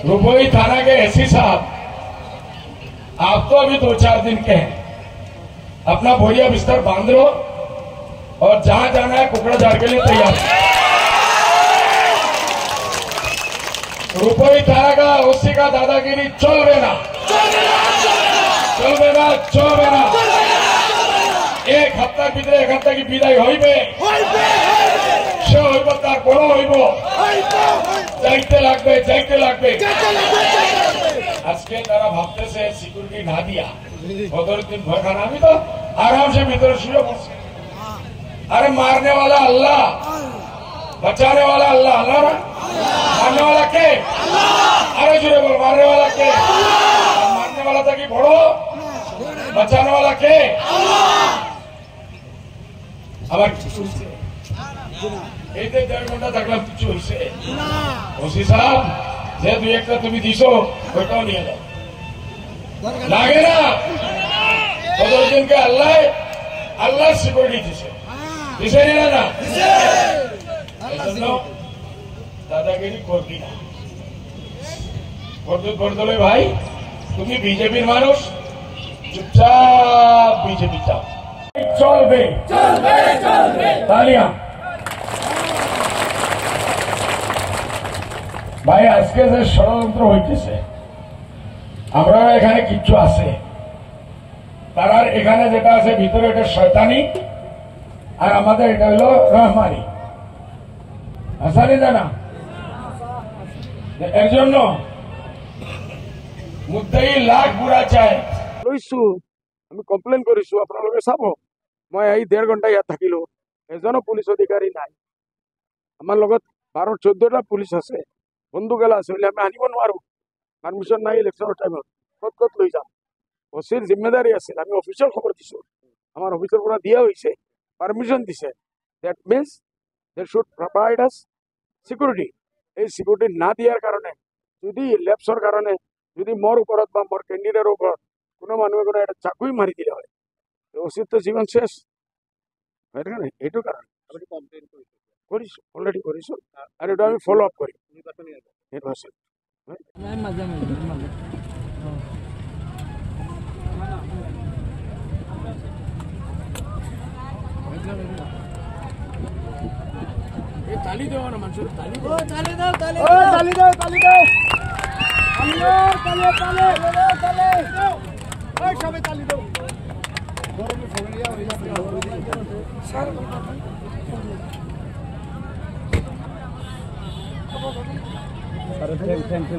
रुपई थाना के एसपी साहब, आप तो अभी 2-4 दिन के हैं, अपना बोरिया बिस्तर बांध लो और जहां जाना है कुकड़ाझाड़ के लिए तैयार। रुपई थाना का ओसी का दादागिरी चलबे ना, चलबे ना, चलबे ना। एक हफ्तार ভিতরে এখান থেকে বিদায় হইবে, সে হইব তার বড় হইব, যাইতে লাগবে, যাইতে লাগবে। আজকে তারা ভাবতেছে সিকিউরিটি না দিয়া বদরুদ্দিন ভয় খান, আমি তো आराम से भीतर शुरू पड़ছে। अरे मारने वाला अल्लाह, बचाने वाला अल्लाह, अल्लाह ना, मारने वाला के अरे जुड़े बोल, मारने वाला के, मारने वाला था कि बड़ो, बचाने वाला के আবার এই যে 1.5 ঘন্টা থাকলাম কিছু হয়েছে? ওসি সাহেব যে 2-1টা তুমি দিছো ওইটাও নিয়ে যাও, লাগে না। বদরুদ্দিনকে আল্লাহ সিকিউরিটি দিছে, দিছে না? দাদাগিরি করবি না। বরদলে ভাই, তুমি বিজেপির মানুষ, চুপচাপ বিজেপি চাও, চলবে চলবে চলবে। তালিয়া ভাই, আজকে যে ষড়যন্ত্র হইতেছে, আমরা এখানে কিচ্ছু আছে, তারা এখানে যেটা আছে ভিতরে এটা শয়তানি, আর আমাদের এটা হলো রহমানি। আসানি না, এর জন্য মুদ্দাই লাখ বুড়া চায় লইছো। আমি কমপ্লেইন করিছো, আপোনালোকে চাব। মই এই 1.5 ঘন্টা ইয়াত থাকিলো, এজনো পুলিচ অধিকাৰী নাই। আমাৰ লগত 12-14টা পুলিচ আছে, বন্দুকেলা আছে, আমি আনিব নোৱাৰো, পারমিশন নাই। ইলেকশনের টাইমত কত লৈ যাম? ওসির জিম্মেদারি আছে, আমি অফিসের খবর দিছো, আমার অফিসের পৰা দিয়া হয়েছে, পারমিশন দিছে। That means they should provide us security. এই সিকিউরিটি না দিয়ার কারণে, যদি ল্যাপসর কারণে, যদি মোর উপরত বা মোর ক্যান্ডিডেটের উপর কোনো মানুষে কোনো একটা চাকুই মারি দিলে হয়, ওসির তো জীবন শেষ। এইটো কারণ করিস, অলরেডি করিস, আর এটা আমি ফলো আপ করি নির্বাচন। ताली दो ना मंसूर, ताली दो, ताली दो, ताली दो, ताली दो, ताली दो, ताली ताली ताली दो, ओए सभी ताली दो। घरों में फगड़िया हो जाती है सर। अरे थैंक यू